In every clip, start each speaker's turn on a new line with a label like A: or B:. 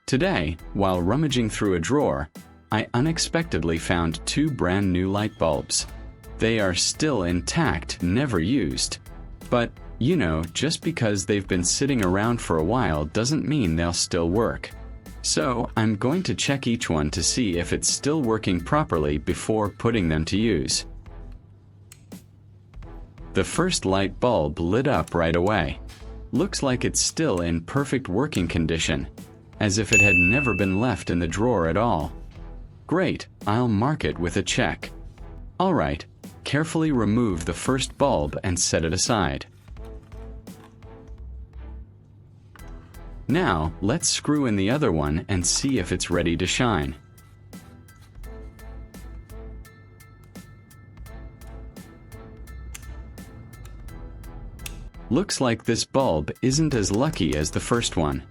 A: Today, while rummaging through a drawer, I unexpectedly found two brand new light bulbs. They are still intact, never used. But, you know, just because they've been sitting around for a while doesn't mean they'll still work. So, I'm going to check each one to see if it's still working properly before putting them to use. The first light bulb lit up right away. Looks like it's still in perfect working condition, as if it had never been left in the drawer at all. Great, I'll mark it with a check. Alright, carefully remove the first bulb and set it aside. Now, let's screw in the other one and see if it's ready to shine. Looks like this bulb isn't as lucky as the first one.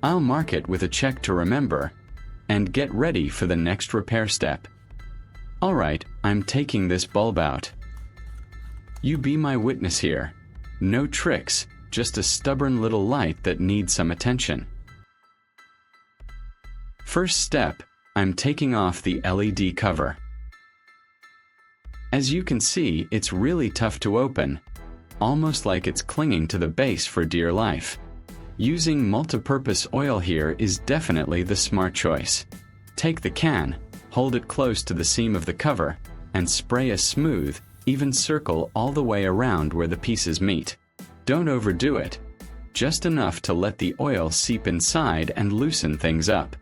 A: I'll mark it with a check to remember, and get ready for the next repair step. Alright, I'm taking this bulb out. You be my witness here. No tricks, just a stubborn little light that needs some attention. First step, I'm taking off the LED cover. As you can see, it's really tough to open, almost like it's clinging to the base for dear life. Using multipurpose oil here is definitely the smart choice. Take the can, hold it close to the seam of the cover, and spray a smooth, even circle all the way around where the pieces meet. Don't overdo it, just enough to let the oil seep inside and loosen things up.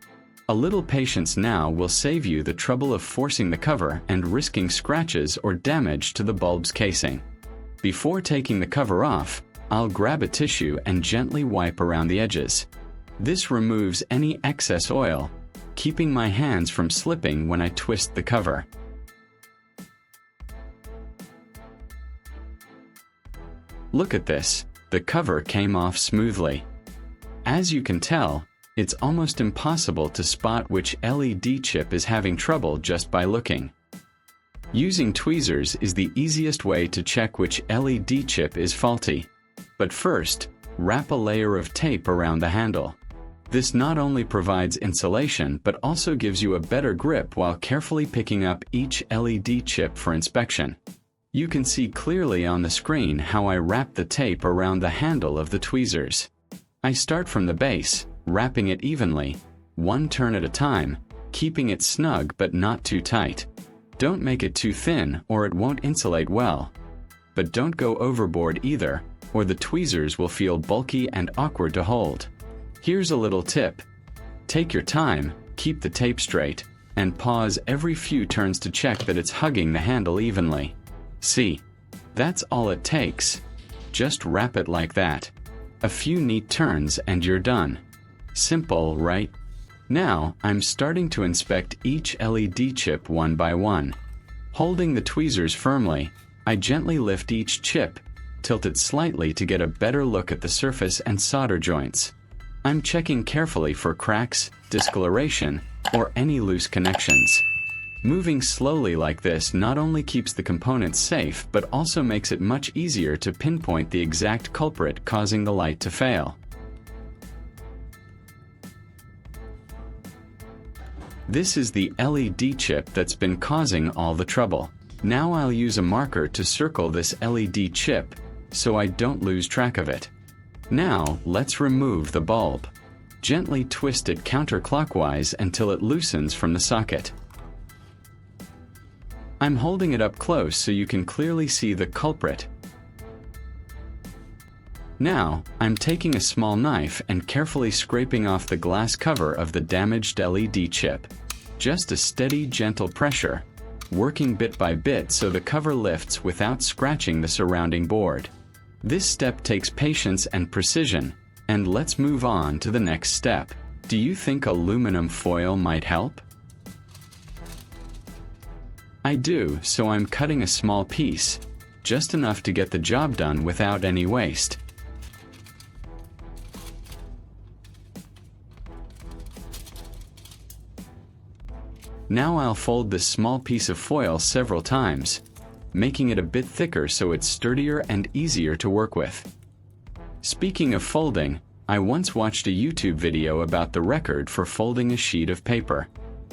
A: A little patience now will save you the trouble of forcing the cover and risking scratches or damage to the bulb's casing. Before taking the cover off, I'll grab a tissue and gently wipe around the edges. This removes any excess oil, keeping my hands from slipping when I twist the cover. Look at this, the cover came off smoothly. As you can tell, it's almost impossible to spot which LED chip is having trouble just by looking. Using tweezers is the easiest way to check which LED chip is faulty. But first, wrap a layer of tape around the handle. This not only provides insulation but also gives you a better grip while carefully picking up each LED chip for inspection. You can see clearly on the screen how I wrap the tape around the handle of the tweezers. I start from the base, wrapping it evenly, one turn at a time, keeping it snug but not too tight. Don't make it too thin or it won't insulate well. But don't go overboard either, or the tweezers will feel bulky and awkward to hold. Here's a little tip. Take your time, keep the tape straight, and pause every few turns to check that it's hugging the handle evenly. See? That's all it takes. Just wrap it like that. A few neat turns and you're done. Simple, right? Now, I'm starting to inspect each LED chip one by one. Holding the tweezers firmly, I gently lift each chip, tilt it slightly to get a better look at the surface and solder joints. I'm checking carefully for cracks, discoloration, or any loose connections. Moving slowly like this not only keeps the components safe but also makes it much easier to pinpoint the exact culprit causing the light to fail. This is the LED chip that's been causing all the trouble. Now I'll use a marker to circle this LED chip so I don't lose track of it. Now, let's remove the bulb. Gently twist it counterclockwise until it loosens from the socket. I'm holding it up close so you can clearly see the culprit. Now, I'm taking a small knife and carefully scraping off the glass cover of the damaged LED chip. Just a steady, gentle pressure, working bit by bit so the cover lifts without scratching the surrounding board. This step takes patience and precision, and let's move on to the next step. Do you think aluminum foil might help? I do, so I'm cutting a small piece, just enough to get the job done without any waste. Now I'll fold this small piece of foil several times, making it a bit thicker so it's sturdier and easier to work with. Speaking of folding, I once watched a YouTube video about the record for folding a sheet of paper.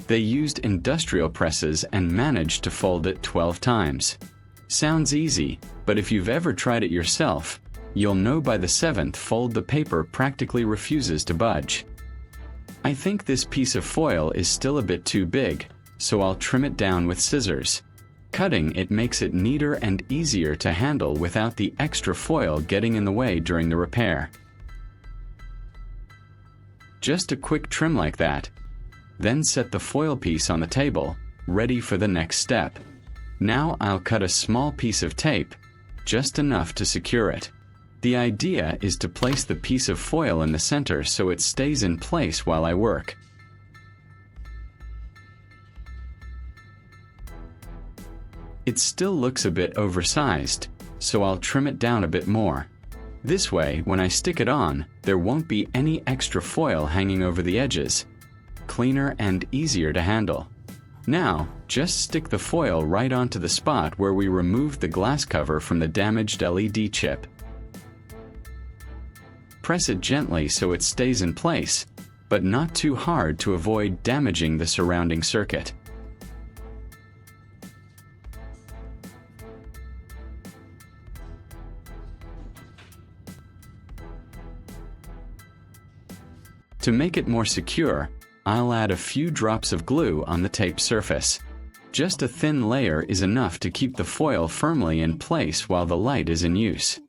A: They used industrial presses and managed to fold it 12 times. Sounds easy, but if you've ever tried it yourself, you'll know by the 7th fold the paper practically refuses to budge. I think this piece of foil is still a bit too big, so I'll trim it down with scissors. Cutting it makes it neater and easier to handle without the extra foil getting in the way during the repair. Just a quick trim like that. Then set the foil piece on the table, ready for the next step. Now I'll cut a small piece of tape, just enough to secure it. The idea is to place the piece of foil in the center so it stays in place while I work. It still looks a bit oversized, so I'll trim it down a bit more. This way, when I stick it on, there won't be any extra foil hanging over the edges. Cleaner and easier to handle. Now, just stick the foil right onto the spot where we removed the glass cover from the damaged LED chip. Press it gently so it stays in place, but not too hard to avoid damaging the surrounding circuit. To make it more secure, I'll add a few drops of glue on the tape surface. Just a thin layer is enough to keep the foil firmly in place while the light is in use.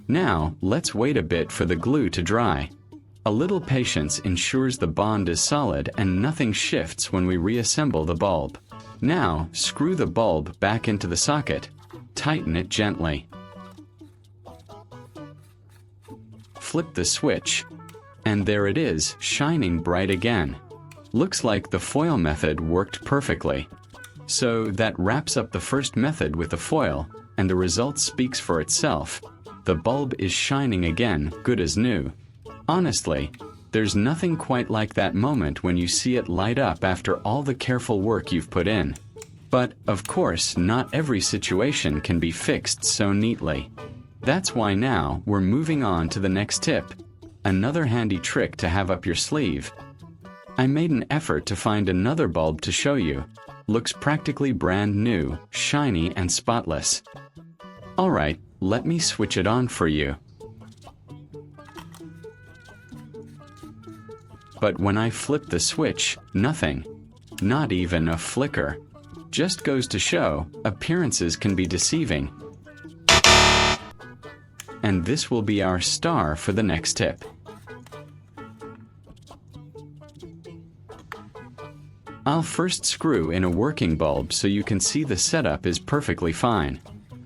A: Now, let's wait a bit for the glue to dry. A little patience ensures the bond is solid and nothing shifts when we reassemble the bulb. Now, screw the bulb back into the socket. Tighten it gently. Flip the switch. And there it is, shining bright again. Looks like the foil method worked perfectly. So that wraps up the first method with the foil, and the result speaks for itself. The bulb is shining again, good as new. Honestly, there's nothing quite like that moment when you see it light up after all the careful work you've put in. But, of course, not every situation can be fixed so neatly. That's why now we're moving on to the next tip. Another handy trick to have up your sleeve. I made an effort to find another bulb to show you. Looks practically brand new, shiny and spotless. Alright, let me switch it on for you. But when I flip the switch, nothing. Not even a flicker. Just goes to show, appearances can be deceiving. And this will be our star for the next tip. I'll first screw in a working bulb so you can see the setup is perfectly fine.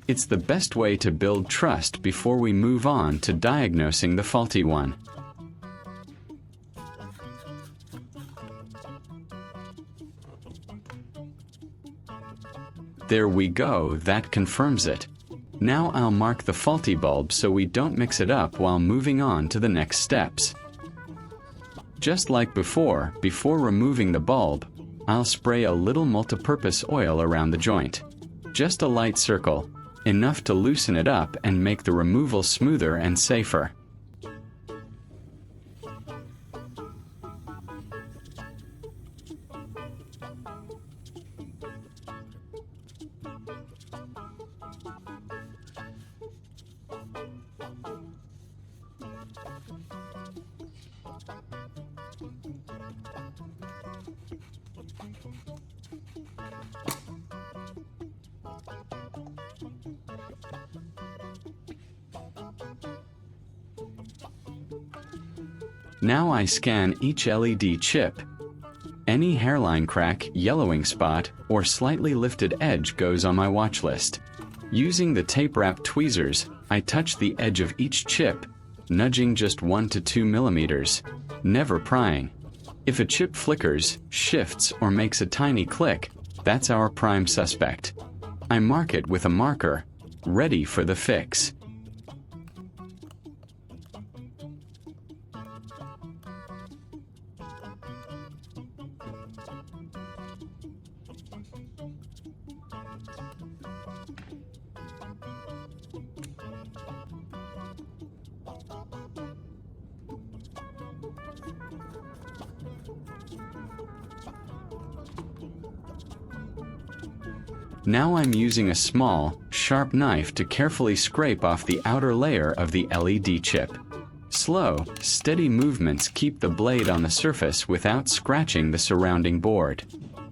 A: It's the best way to build trust before we move on to diagnosing the faulty one. There we go, that confirms it. Now I'll mark the faulty bulb so we don't mix it up while moving on to the next steps. Just like before removing the bulb, I'll spray a little multipurpose oil around the joint. Just a light circle, enough to loosen it up and make the removal smoother and safer. Now I scan each LED chip. Any hairline crack, yellowing spot, or slightly lifted edge goes on my watch list. Using the tape wrap tweezers, I touch the edge of each chip, nudging just 1 to 2 millimeters, never prying. If a chip flickers, shifts, or makes a tiny click, that's our prime suspect. I mark it with a marker, ready for the fix. Now I'm using a small, sharp knife to carefully scrape off the outer layer of the LED chip. Slow, steady movements keep the blade on the surface without scratching the surrounding board.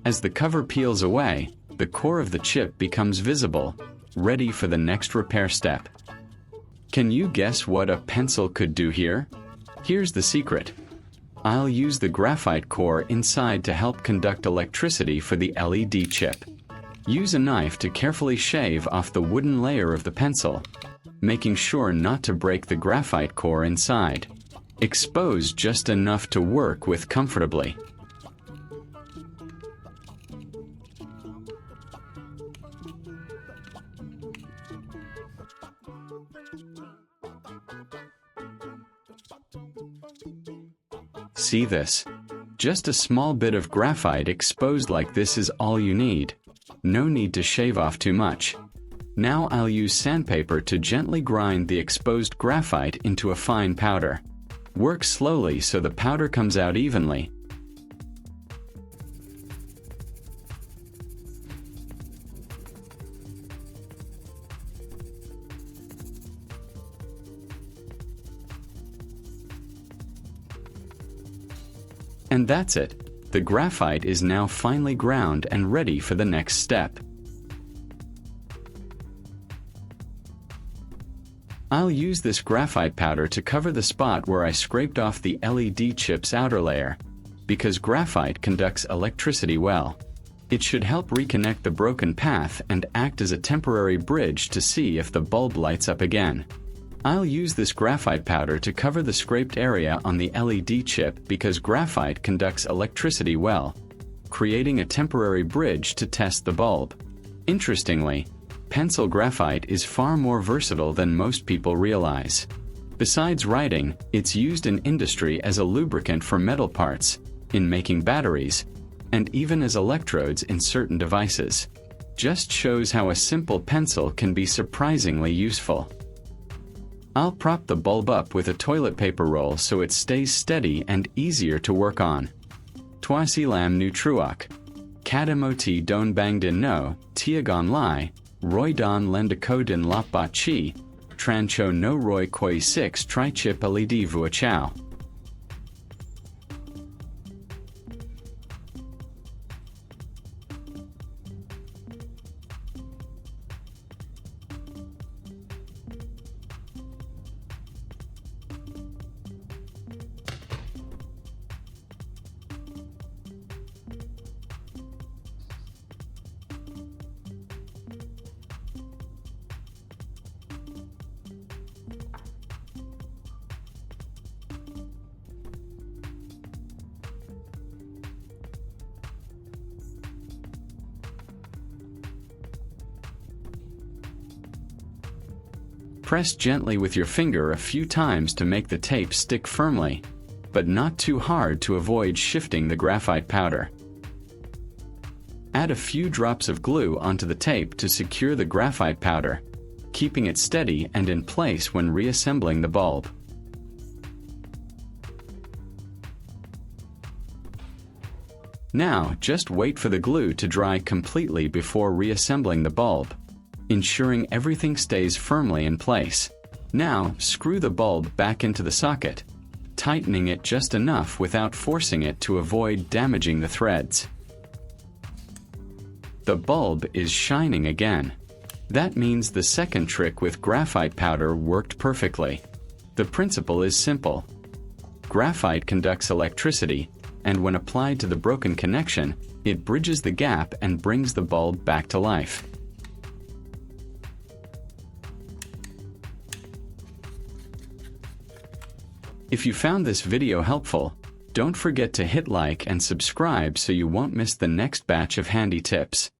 A: As the cover peels away, the core of the chip becomes visible, ready for the next repair step. Can you guess what a pencil could do here? Here's the secret. I'll use the graphite core inside to help conduct electricity for the LED chip. Use a knife to carefully shave off the wooden layer of the pencil, making sure not to break the graphite core inside. Expose just enough to work with comfortably. See this? Just a small bit of graphite exposed like this is all you need. No need to shave off too much. Now I'll use sandpaper to gently grind the exposed graphite into a fine powder. Work slowly so the powder comes out evenly. And that's it. The graphite is now finely ground and ready for the next step. I'll use this graphite powder to cover the spot where I scraped off the LED chip's outer layer, because graphite conducts electricity well. It should help reconnect the broken path and act as a temporary bridge to see if the bulb lights up again. I'll use this graphite powder to cover the scraped area on the LED chip because graphite conducts electricity well, creating a temporary bridge to test the bulb. Interestingly, pencil graphite is far more versatile than most people realize. Besides writing, it's used in industry as a lubricant for metal parts, in making batteries, and even as electrodes in certain devices. Just shows how a simple pencil can be surprisingly useful. I'll prop the bulb up with a toilet paper roll so it stays steady and easier to work on. Twasilam nu truak. Kadamoti don bangdin no, tiagon lai, roy don lendakodin lapa chi, trancho no roy koi 6 trichip LED vua chow. Press gently with your finger a few times to make the tape stick firmly, but not too hard to avoid shifting the graphite powder. Add a few drops of glue onto the tape to secure the graphite powder, keeping it steady and in place when reassembling the bulb. Now, just wait for the glue to dry completely before reassembling the bulb, ensuring everything stays firmly in place. Now, screw the bulb back into the socket, tightening it just enough without forcing it to avoid damaging the threads. The bulb is shining again. That means the second trick with graphite powder worked perfectly. The principle is simple. Graphite conducts electricity, and when applied to the broken connection, it bridges the gap and brings the bulb back to life. If you found this video helpful, don't forget to hit like and subscribe so you won't miss the next batch of handy tips.